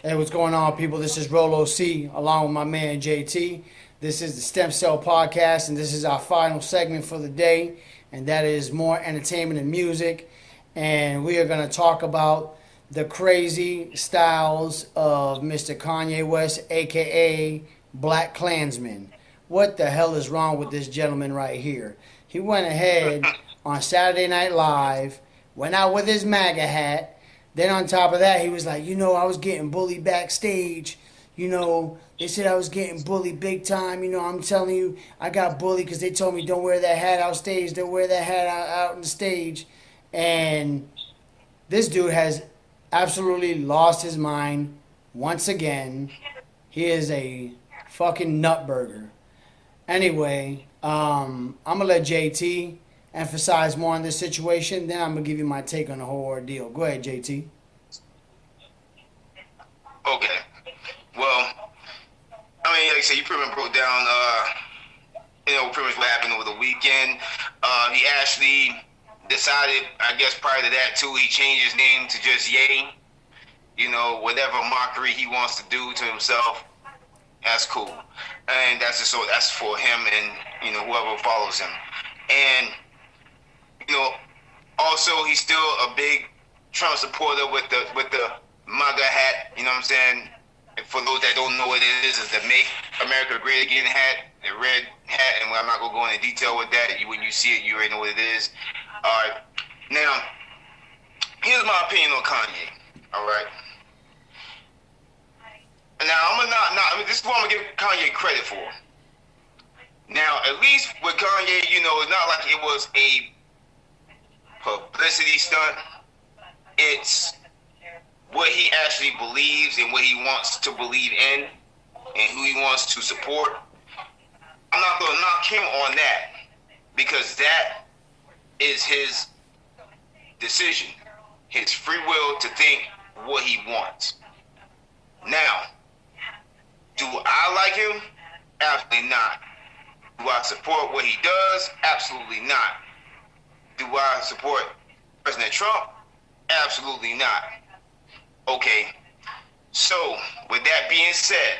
Hey, what's going on, people? This is Rolo C, along with my man JT. This is the Stem Cell Podcast, and this is our final segment for the day, and that is more entertainment and music. And we are going to talk about the crazy styles of Mr. Kanye West, aka Black Klansman. What the hell is wrong with this gentleman right here? He went ahead on Saturday Night Live, went out with his MAGA hat. Then on top of that, he was like, I was getting bullied backstage. They said I was getting bullied big time. I'm telling you, I got bullied because they told me don't wear that hat out stage. Don't wear that hat out on the stage. And this dude has absolutely lost his mind once again. He is a fucking nutburger. Anyway, I'm going to let JT emphasize more on this situation. Then I'm going to give you my take on the whole ordeal. Go ahead, JT. Okay. Well, like I said, you pretty much broke down, pretty much what happened over the weekend. He actually decided, I guess prior to that too, he changed his name to just Ye. Whatever mockery he wants to do to himself, that's cool. And that's for him and, whoever follows him. And, also he's still a big Trump supporter with the MAGA hat, you know what I'm saying? For those that don't know what it is the Make America Great Again hat, the red hat, and I'm not going to go into detail with that. When you see it, you already know what it is. All right. Now, here's my opinion on Kanye. All right. Now, this is what I'm going to give Kanye credit for. Now, at least with Kanye, it's not like it was a publicity stunt. It's what he actually believes and what he wants to believe in and who he wants to support. I'm not going to knock him on that because that is his decision, his free will to think what he wants. Now, do I like him? Absolutely not. Do I support what he does? Absolutely not. Do I support President Trump? Absolutely not. Okay, so with that being said,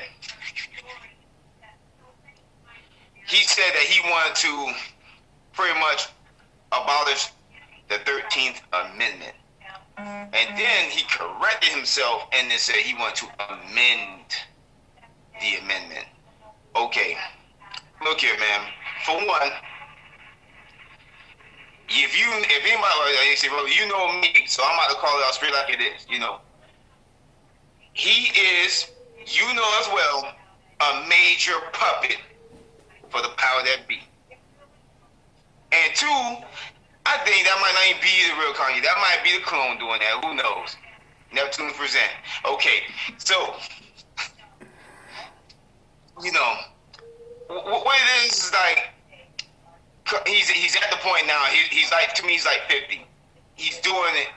he said that he wanted to pretty much abolish the 13th Amendment. And then he corrected himself and then said he wanted to amend the amendment. Okay, look here, man. For one, if anybody say, well, you know me, so I'm about to call it out straight like it is, He is, as well, a major puppet for the power that be. And two, I think that might not even be the real Kanye. That might be the clone doing that. Who knows? Neptune present. Okay, so, what it is like, he's at the point now, he's like, to me, he's like 50. He's doing it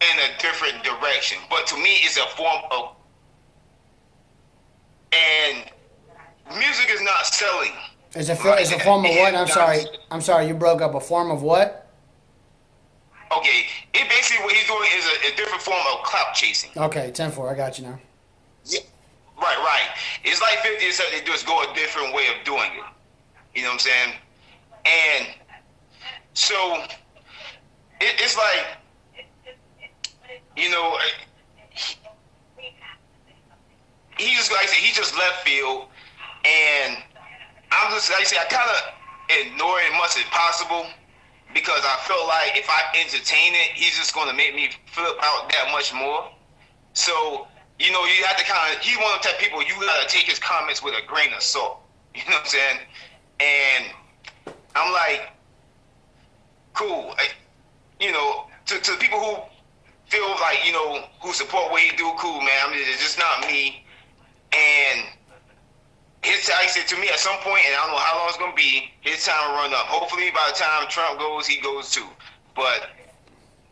in a different direction. But to me, it's a form of, and music is not selling. It's a form of what? I'm sorry, you broke up. A form of what? Okay, it basically what he's doing is a different form of clout chasing. Okay, 10-4, I got you now. Yeah, right. It's like 50, except they just go a different way of doing it. You know what I'm saying? And so it's like, he just, like I said, he just left field, and I'm just, like I say, I kind of ignore it as much as possible because I feel like if I entertain it, he's just going to make me flip out that much more. So, you have to he's one of the type of people, you got to take his comments with a grain of salt. You know what I'm saying? And I'm like, cool. To the people who feel like, who support what he do, cool, man. It's just not me. And I said to me at some point, and I don't know how long it's going to be, his time will run up. Hopefully by the time Trump goes, he goes too. But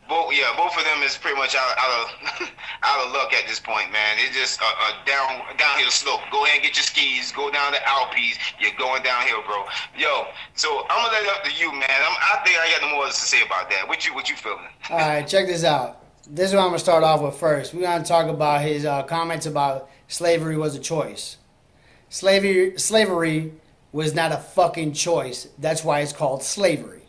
both of them is pretty much out of luck at this point, man. It's just a downhill slope. Go ahead and get your skis. Go down the Alpes. You're going downhill, bro. Yo, so I'm gonna let it up to you, man. I think I got no more to say about that. What you feeling? All right, check this out. this is what I'm gonna start off with first. We're gonna talk about his comments about slavery was a choice. Slavery was not a fucking choice. That's why it's called slavery.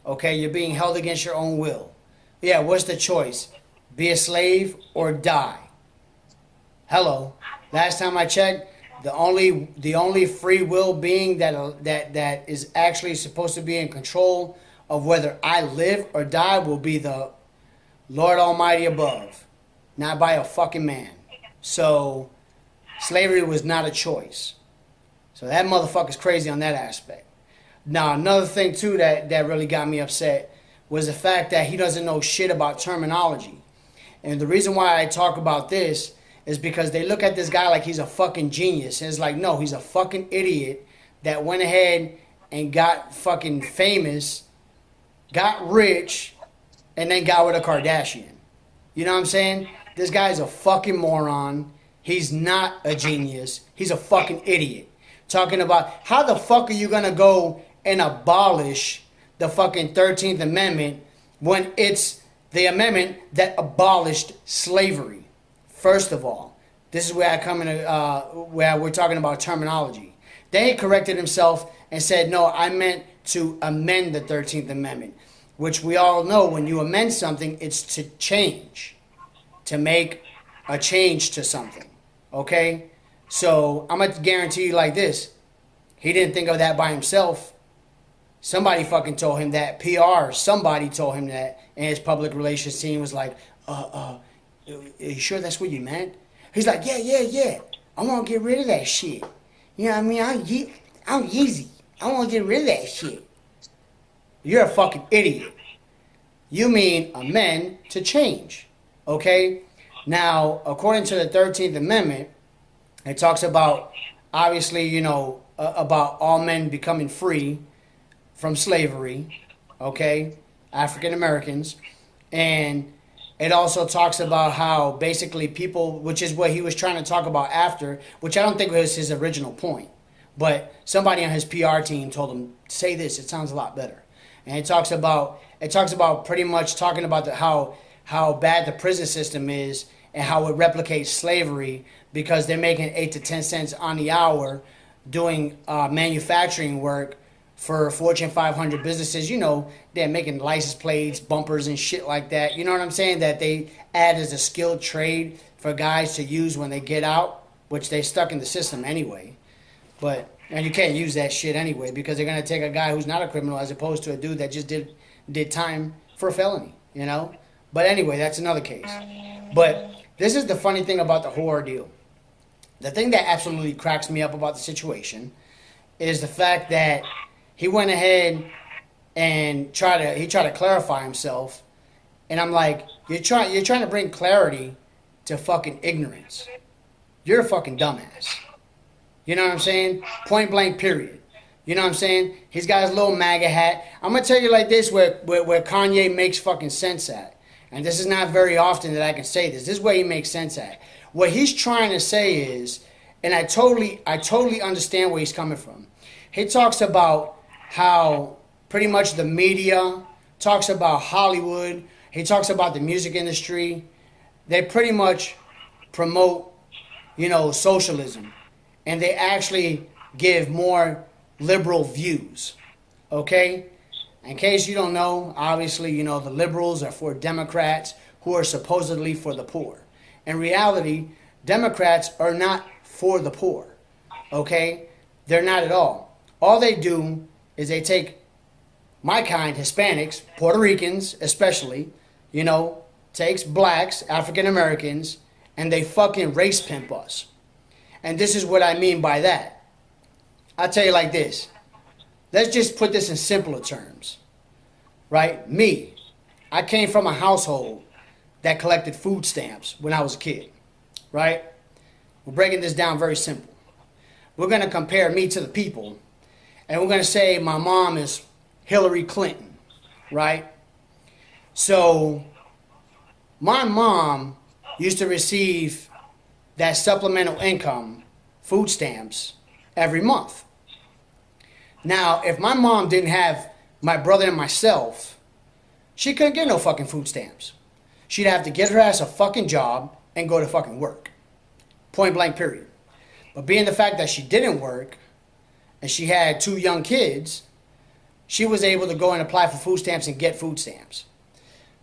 Okay, you're being held against your own will. Yeah, what's the choice? Be a slave or die. Hello. Last time I checked, the only free will being that is actually supposed to be in control of whether I live or die will be the Lord Almighty above, not by a fucking man. So slavery was not a choice. So that motherfucker's crazy on that aspect. Now, another thing too that really got me upset was the fact that he doesn't know shit about terminology. And the reason why I talk about this is because they look at this guy like he's a fucking genius. And it's like, no, he's a fucking idiot that went ahead and got fucking famous, got rich, and then got with a Kardashian. You know what I'm saying? This guy's a fucking moron. He's not a genius. He's a fucking idiot. Talking about how the fuck are you going to go and abolish the fucking 13th Amendment when it's the amendment that abolished slavery? First of all, this is where I come in, where we're talking about terminology. Then he corrected himself and said, no, I meant to amend the 13th Amendment, which we all know when you amend something, it's to change, to make a change to something, okay? So I'm going to guarantee you like this. He didn't think of that by himself. Somebody fucking told him that. Somebody told him that, and his public relations team was like, are you sure that's what you meant? He's like, yeah. I want to get rid of that shit. You know what I mean? I'm Yeezy. I want to get rid of that shit. You're a fucking idiot. You mean amend to change. Okay? Now, according to the 13th Amendment, it talks about, obviously, you know, about all men becoming free from slavery. Okay? African Americans. And it also talks about how basically people, which is what he was trying to talk about after, which I don't think was his original point. But somebody on his PR team told him, say this, it sounds a lot better. And it talks about pretty much talking about how bad the prison system is and how it replicates slavery because they're making 8 to 10 cents on the hour doing manufacturing work for Fortune 500 businesses. You know, they're making license plates, bumpers, and shit like that. You know what I'm saying? That they add as a skilled trade for guys to use when they get out, which they stuck in the system anyway. And you can't use that shit anyway because they're going to take a guy who's not a criminal as opposed to a dude that just did time for a felony, you know? But anyway, that's another case. But this is the funny thing about the whole ordeal. The thing that absolutely cracks me up about the situation is the fact that he went ahead and tried to clarify himself, and I'm like, you're trying to bring clarity to fucking ignorance. You're a fucking dumbass. You know what I'm saying? Point blank, period. You know what I'm saying? He's got his little MAGA hat. I'm gonna tell you like this, where Kanye makes fucking sense at, and this is not very often that I can say this. This is where he makes sense at. What he's trying to say is, and I totally understand where he's coming from. He talks about how pretty much the media talks about Hollywood. He talks about the music industry. They pretty much promote, you know, socialism. And they actually give more liberal views. Okay? In case you don't know, obviously, you know, the liberals are for Democrats who are supposedly for the poor. In reality, Democrats are not for the poor. Okay? They're not at all. All they do is they take my kind, Hispanics, Puerto Ricans especially, you know, takes blacks, African Americans, and they fucking race pimp us. And this is what I mean by that. I'll tell you like this. Let's just put this in simpler terms. Right? Me. I came from a household that collected food stamps when I was a kid. Right? We're breaking this down very simple. We're going to compare me to the people. And we're going to say my mom is Hillary Clinton. Right? So, my mom used to receive that supplemental income, food stamps, every month. Now, if my mom didn't have my brother and myself, she couldn't get no fucking food stamps. she'd have to get her ass a fucking job and go to fucking work. Point blank, period. But being the fact that she didn't work and she had 2 young kids, she was able to go and apply for food stamps and get food stamps.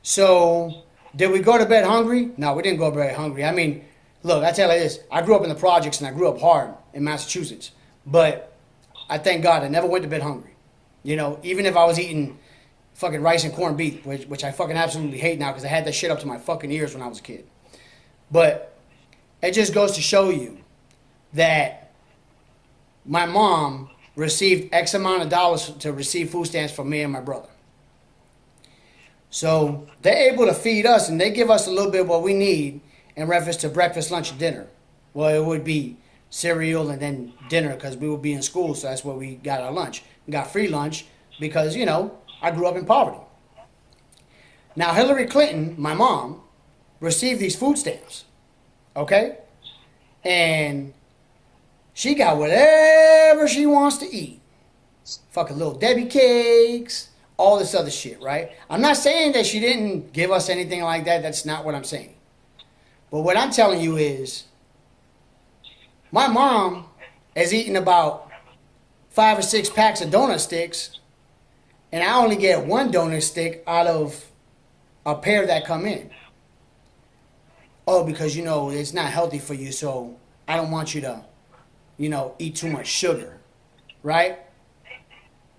So, did we go to bed hungry? No, we didn't go to bed hungry. I mean, look, I tell you like this. I grew up in the projects and I grew up hard in Massachusetts. But I thank God I never went to bed hungry. You know, even if I was eating fucking rice and corned beef, which I fucking absolutely hate now because I had that shit up to my fucking ears when I was a kid. But it just goes to show you that my mom received X amount of dollars to receive food stamps from me and my brother. So they're able to feed us and they give us a little bit of what we need in reference to breakfast, lunch, and dinner. Well, it would be cereal and then dinner because we would be in school, so that's where we got our lunch. We got free lunch because, you know, I grew up in poverty. Now, Hillary Clinton, my mom, received these food stamps, okay? And she got whatever she wants to eat. Fucking little Debbie cakes, all this other shit, right? I'm not saying that she didn't give us anything like that. That's not what I'm saying. But what I'm telling you is, my mom is eating about 5 or 6 packs of donut sticks, and I only get 1 donut stick out of a pair that come in. Oh, because, you know, it's not healthy for you, so I don't want you to, you know, eat too much sugar, right?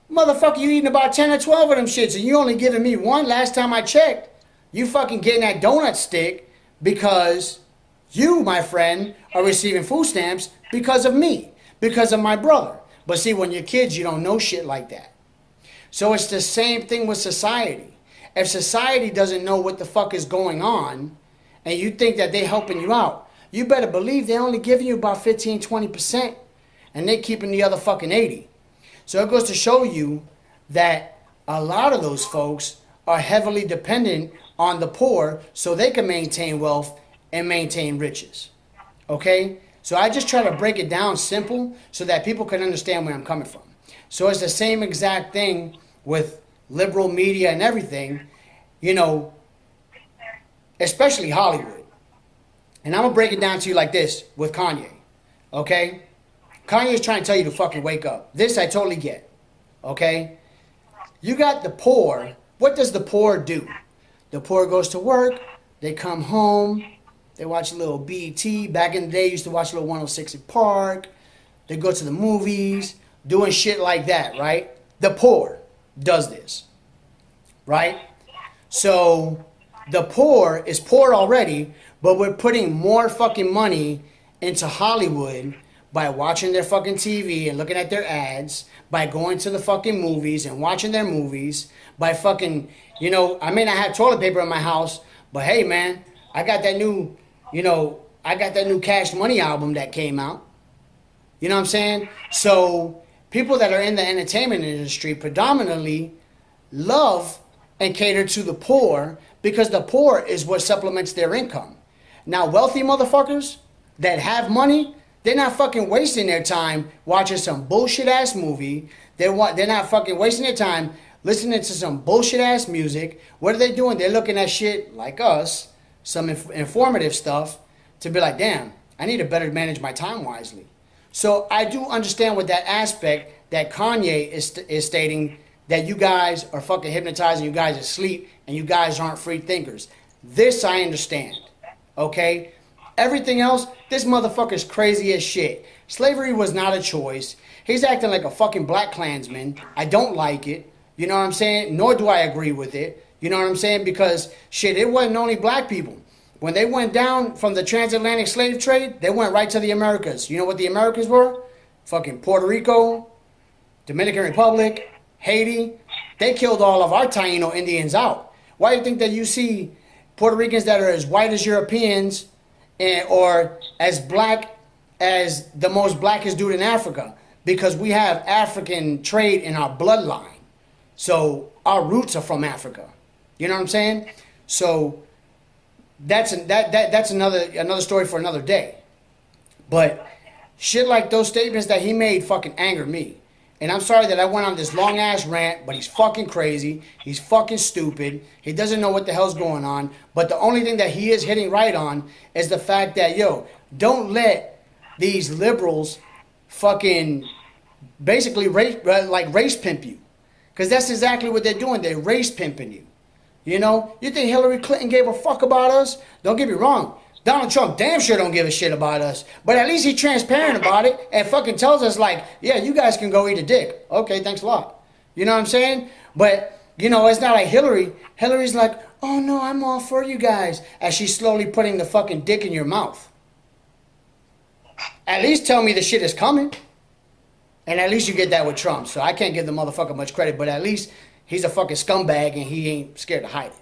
Motherfucker, you eating about 10 or 12 of them shits, and you only giving me 1. Last time I checked, you fucking getting that donut stick because you, my friend, are receiving food stamps because of me, because of my brother. But see, when you're kids, you don't know shit like that. So it's the same thing with society. If society doesn't know what the fuck is going on, and you think that they're helping you out, you better believe they're only giving you about 15, 20%, and they're keeping the other fucking 80. So it goes to show you that a lot of those folks are heavily dependent on the poor so they can maintain wealth and maintain riches. Okay? So I just try to break it down simple so that people can understand where I'm coming from. So it's the same exact thing with liberal media and everything, you know, especially Hollywood. And I'm going to break it down to you like this with Kanye. Okay? Kanye is trying to tell you to fucking wake up. This I totally get. Okay? You got the poor. What does the poor do? The poor goes to work. They come home. They watch a little BT. Back in the day, used to watch a little 106 in Park. They go to the movies. Doing shit like that, right? The poor does this. Right? So, the poor is poor already, but we're putting more fucking money into Hollywood by watching their fucking TV and looking at their ads, by going to the fucking movies and watching their movies, by fucking, you know, I may not have toilet paper in my house, but hey, man, I got that new, you know, I got that new Cash Money album that came out. You know what I'm saying? So, people that are in the entertainment industry predominantly love and cater to the poor because the poor is what supplements their income. Now, wealthy motherfuckers that have money, they're not fucking wasting their time watching some bullshit ass movie. They're not fucking wasting their time listening to some bullshit ass music. What are they doing? They're looking at shit like us, some informative stuff, to be like, damn, I need to better manage my time wisely. So I do understand with that aspect that Kanye is stating that you guys are fucking hypnotized and you guys are asleep and you guys aren't free thinkers. This I understand. Okay? Everything else, this motherfucker's crazy as shit. Slavery was not a choice. He's acting like a fucking black Klansman. I don't like it. You know what I'm saying? Nor do I agree with it. You know what I'm saying? Because, shit, it wasn't only black people. When they went down from the transatlantic slave trade, they went right to the Americas. You know what the Americas were? Fucking Puerto Rico, Dominican Republic, Haiti. They killed all of our Taino Indians out. Why do you think that you see Puerto Ricans that are as white as Europeans or as black as the most blackest dude in Africa? Because we have African trade in our bloodline. So our roots are from Africa. You know what I'm saying? So that's another story for another day. But shit like those statements that he made fucking anger me. And I'm sorry that I went on this long ass rant, but he's fucking crazy. He's fucking stupid. He doesn't know what the hell's going on. But the only thing that he is hitting right on is the fact that, yo, don't let these liberals fucking basically race pimp you. Because that's exactly what they're doing. They're race pimping you. You know? You think Hillary Clinton gave a fuck about us? Don't get me wrong. Donald Trump damn sure don't give a shit about us. But at least he's transparent about it and fucking tells us like, yeah, you guys can go eat a dick. Okay, thanks a lot. You know what I'm saying? But, you know, it's not like Hillary. Hillary's like, oh no, I'm all for you guys. As she's slowly putting the fucking dick in your mouth. At least tell me the shit is coming. And at least you get that with Trump. So I can't give the motherfucker much credit. But at least he's a fucking scumbag and he ain't scared to hide it.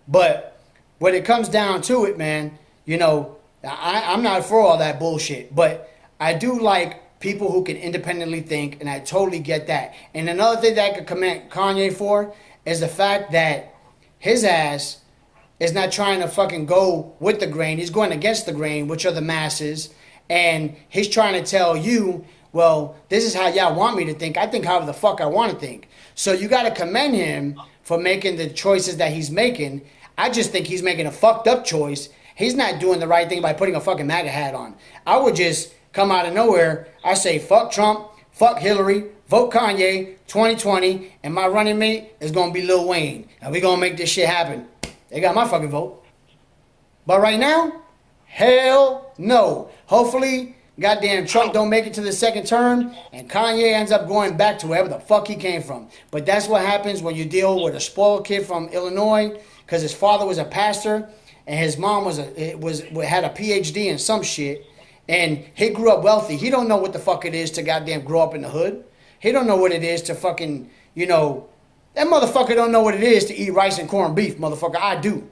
But when it comes down to it, man, you know, I'm not for all that bullshit, but I do like people who can independently think, and I totally get that. And another thing that I could commend Kanye for is the fact that his ass is not trying to fucking go with the grain. He's going against the grain, which are the masses, and he's trying to tell you, well, this is how y'all want me to think. I think however the fuck I want to think. So you got to commend him for making the choices that he's making. I just think he's making a fucked up choice. He's not doing the right thing by putting a fucking MAGA hat on. I would just come out of nowhere. I say, fuck Trump, fuck Hillary, vote Kanye, 2020, and my running mate is going to be Lil Wayne. And we're going to make this shit happen. They got my fucking vote. But right now, hell no. Hopefully, goddamn Trump don't make it to the second term, and Kanye ends up going back to wherever the fuck he came from. But that's what happens when you deal with a spoiled kid from Illinois, because his father was a pastor, and his mom had a PhD in some shit, and he grew up wealthy. He don't know what the fuck it is to goddamn grow up in the hood. He don't know what it is to fucking, you know, that motherfucker don't know what it is to eat rice and corned beef, motherfucker. I do.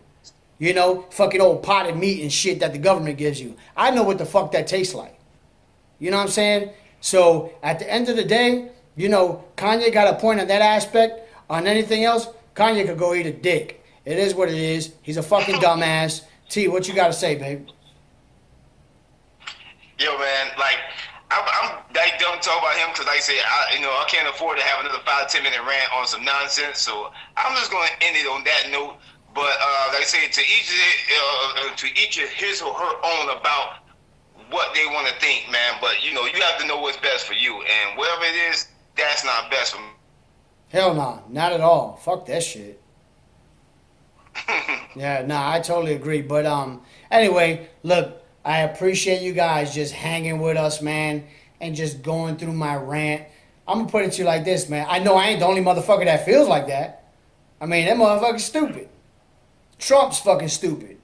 You know, fucking old potted meat and shit that the government gives you. I know what the fuck that tastes like. You know what I'm saying? So at the end of the day, you know, Kanye got a point on that aspect. On anything else, Kanye could go eat a dick. It is what it is. He's a fucking dumbass. T, what you got to say, babe? Yo, man, like, I'm like, don't talk about him because, like I say, I can't afford to have another 5-10 minute rant on some nonsense. So I'm just going to end it on that note. But like I say, to each his or her own about what they want to think, man. But you know, you have to know what's best for you, and whatever it is, that's not best for me. Hell no, not at all. Fuck that shit. Yeah, nah, I totally agree. But anyway, look, I appreciate you guys just hanging with us, man, and just going through my rant. I'm gonna put it to you like this, man. I know I ain't the only motherfucker that feels like that. I mean, that motherfucker's stupid. Trump's fucking stupid.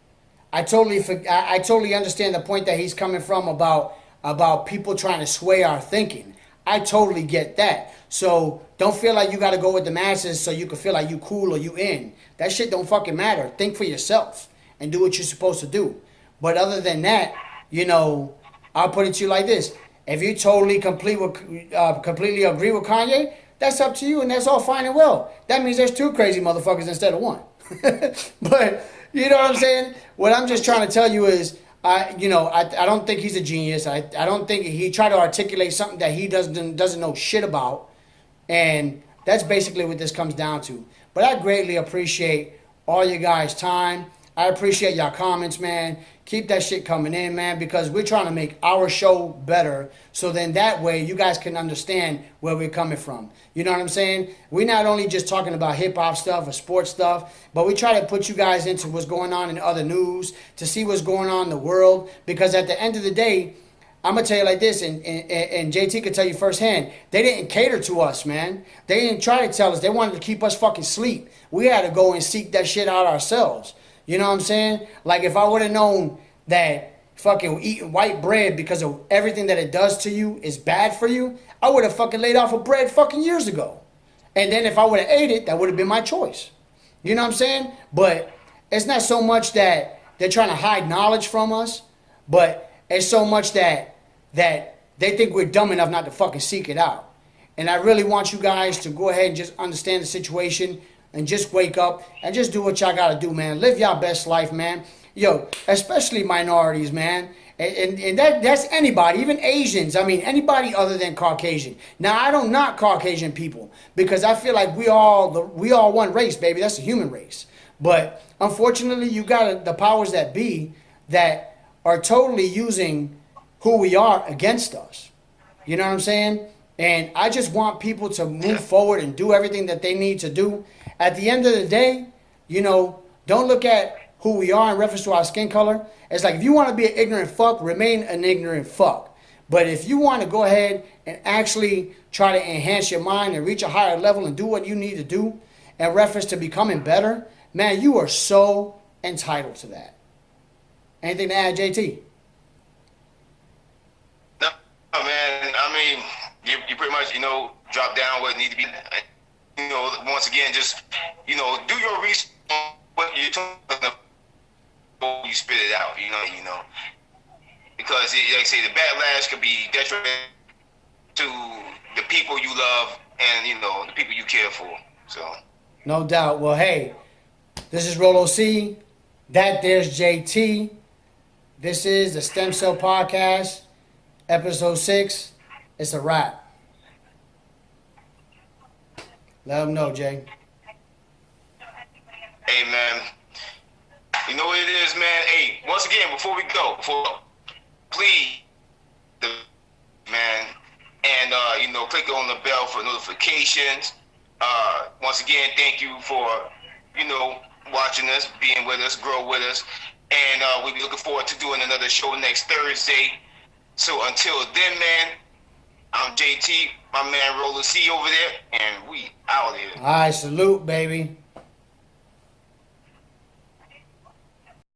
I totally understand the point that he's coming from about people trying to sway our thinking. I totally get that. So don't feel like you got to go with the masses so you can feel like you cool or you in. That shit don't fucking matter. Think for yourself and do what you're supposed to do. But other than that, you know, I'll put it to you like this. If you totally completely agree with Kanye, that's up to you, and that's all fine and well. That means there's two crazy motherfuckers instead of one. But you know what I'm saying? What I'm just trying to tell you is, I don't think he's a genius. I don't think he tried to articulate something that he doesn't know shit about. And that's basically what this comes down to. But I greatly appreciate all you guys' time. I appreciate y'all comments, man. Keep that shit coming in, man, because we're trying to make our show better. So then that way you guys can understand where we're coming from. You know what I'm saying? We're not only just talking about hip-hop stuff or sports stuff, but we try to put you guys into what's going on in other news, to see what's going on in the world. Because at the end of the day, I'm going to tell you like this, and JT could tell you firsthand, they didn't cater to us, man. They didn't try to tell us. They wanted to keep us fucking asleep. We had to go and seek that shit out ourselves. You know what I'm saying? Like, if I would have known that fucking eating white bread because of everything that it does to you is bad for you, I would have fucking laid off of bread fucking years ago. And then if I would have ate it, that would have been my choice. You know what I'm saying? But it's not so much that they're trying to hide knowledge from us, but it's so much that they think we're dumb enough not to fucking seek it out. And I really want you guys to go ahead and just understand the situation and just wake up and just do what y'all gotta do, man. Live y'all best life, man. Yo, especially minorities, man. And that's anybody, even Asians. I mean, anybody other than Caucasian. Now, I don't knock Caucasian people because I feel like we all one race, baby. That's the human race. But unfortunately, you got the powers that be that are totally using who we are against us. You know what I'm saying? And I just want people to move forward and do everything that they need to do. At the end of the day, you know, don't look at who we are in reference to our skin color. It's like if you want to be an ignorant fuck, remain an ignorant fuck. But if you want to go ahead and actually try to enhance your mind and reach a higher level and do what you need to do in reference to becoming better, man, you are so entitled to that. Anything to add, JT? No, man. I mean, you pretty much, you know, drop down what need to be. You know, once again, just, you know, do your research on what you're talking about before you spit it out. You know, because like I say, the backlash could be detrimental to the people you love and, you know, the people you care for. So. No doubt. Well, hey, this is Rolo C. That there's JT. This is the Stem Cell Podcast, episode 6. It's a wrap. Let them know, Jay. Hey, man. You know what it is, man? Hey, once again, before we go, please, man, and, you know, click on the bell for notifications. Once again, thank you for, you know, watching us, being with us, grow with us. And we'll be looking forward to doing another show next Thursday. So until then, man, I'm JT, my man Roller C over there, and we out here. All right, salute, baby.